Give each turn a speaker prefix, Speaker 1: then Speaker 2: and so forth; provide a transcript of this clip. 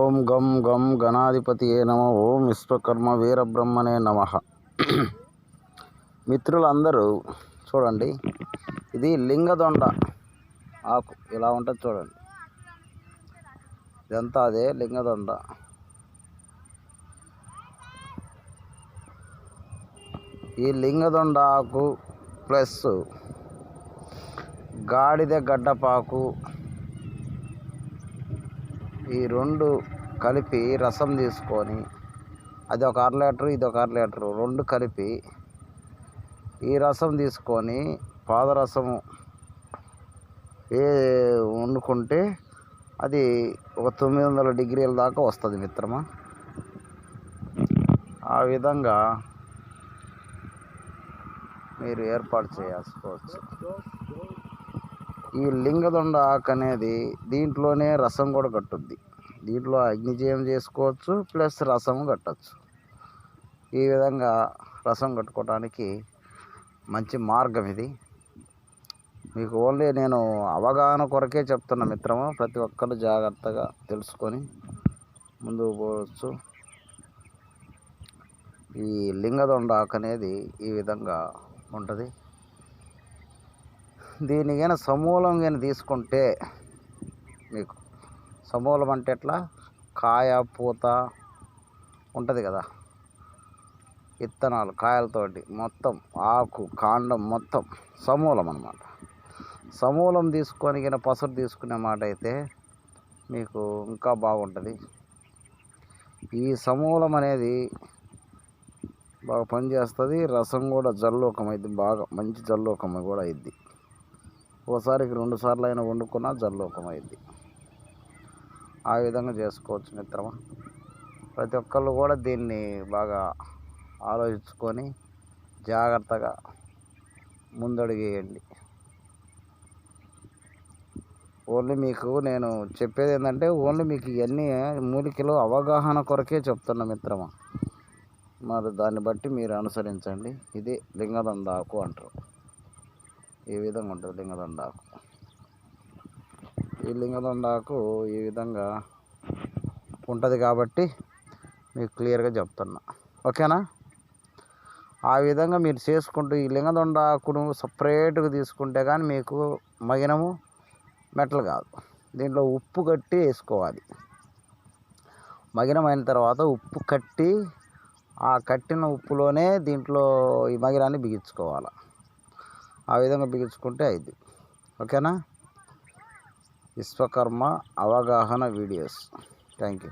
Speaker 1: ఓం గం గం గణాధిపతియే నమ. ఓం విశ్వకర్మ వీరబ్రహ్మణే నమ. మిత్రులందరూ చూడండి, ఇది లింగదొండ ఆకు ఇలా ఉంటుంది చూడండి. ఇదంతా అదే లింగదొండ. ఈ లింగదొండ ఆకు ప్లస్ గాడిద గడ్డపాకు ఈ రెండు కలిపి రసం తీసుకొని, అది ఒక 1/2 లీటరు, ఇది ఒక 1/2 లీటరు, రెండు కలిపి ఈ రసం తీసుకొని పాదరసము వండుకుంటే అది ఒక 900 డిగ్రీల దాకా వస్తుంది మిత్రమా. ఆ విధంగా మీరు ఏర్పాటు చేసుకోవచ్చు. ఈ లింగదొండ ఆకు అనేది దీంట్లోనే రసం కూడా కట్టుద్ది. దీంట్లో అగ్నిజయం చేసుకోవచ్చు, ప్లస్ రసం కట్టచ్చు. ఈ విధంగా రసం కట్టుకోవడానికి మంచి మార్గం ఇది. మీకు ఓన్లీ నేను అవగాహన కొరకే చెప్తున్న మిత్రమా. ప్రతి ఒక్కరు జాగ్రత్తగా తెలుసుకొని ముందుకు పోవచ్చు. ఈ లింగదొండ ఆకు అనేది ఈ విధంగా ఉంటుంది. దీని కానీ సమూలం కానీ తీసుకుంటే, మీకు సమూలం అంటే ఎట్లా, కాయ పూత ఉంటుంది కదా, విత్తనాలు కాయలతోటి మొత్తం ఆకు కాండం మొత్తం సమూలం అన్నమాట. సమూలం తీసుకొని కానీ పసరు తీసుకునే మాట అయితే మీకు ఇంకా బాగుంటుంది. ఈ సమూలం అనేది బాగా పనిచేస్తుంది. రసం కూడా జల్లోకం అయింది, బాగా మంచి జల్లోకం కూడా అయింది. ఓసారికి 2 సార్లు అయినా వండుకున్నా జల్లోకం అయింది. ఆ విధంగా చేసుకోవచ్చు మిత్రమా. ప్రతి ఒక్కళ్ళు కూడా దీన్ని బాగా ఆలోచించుకొని జాగ్రత్తగా ముందడుగేయండి. ఓన్లీ మీకు నేను చెప్పేది ఏంటంటే, ఓన్లీ మీకు ఇవన్నీ మూలికలు అవగాహన కొరకే చెప్తున్నా మిత్రమా. మరి దాన్ని బట్టి మీరు అనుసరించండి. ఇది లింగదొండ ఆకు అంటారు. ఈ విధంగా ఉంటుంది లింగదొండ ఆకు. ఈ లింగదొండ ఆకు ఈ విధంగా ఉంటుంది కాబట్టి మీకు క్లియర్గా చెప్తున్నా, ఓకేనా. ఆ విధంగా మీరు చేసుకుంటూ ఈ లింగదొండ ఆకును సపరేట్గా తీసుకుంటే కానీ మీకు మగినము మెట్టలు కాదు. దీంట్లో ఉప్పు కట్టి వేసుకోవాలి. మగినమైన తర్వాత ఉప్పు కట్టి, ఆ కట్టిన ఉప్పులోనే దీంట్లో ఈ మగినాన్ని బిగించుకోవాలి. ఆ విధంగా బిగించుకుంటే అయింది, ఓకేనా. విశ్వకర్మ అవగాహన వీడియోస్. Thank you.